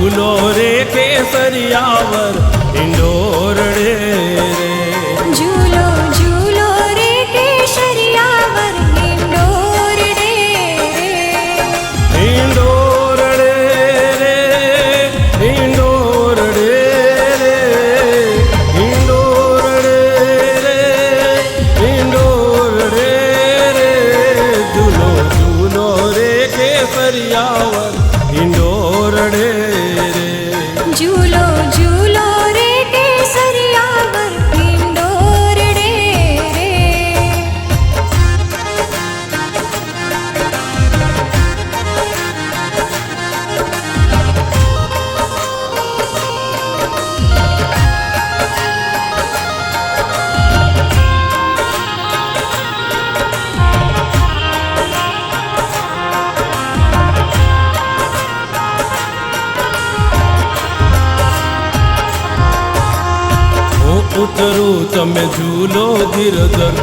झूलो रे केसरियावर इंडोरड़े रे। झूलो झूलो रे केसरियावर इंडोरड़े रे। इंडोरड़े रे इंडोरड़े रे इंडोरड़े रे इंडोरड़े रे। झूलो झूलो रे केसरियावर इंडोरड़े रे। झूलो झूलो रे केसरियावर इंडोरड़े रे। उतरू तमे झूलो धीरधर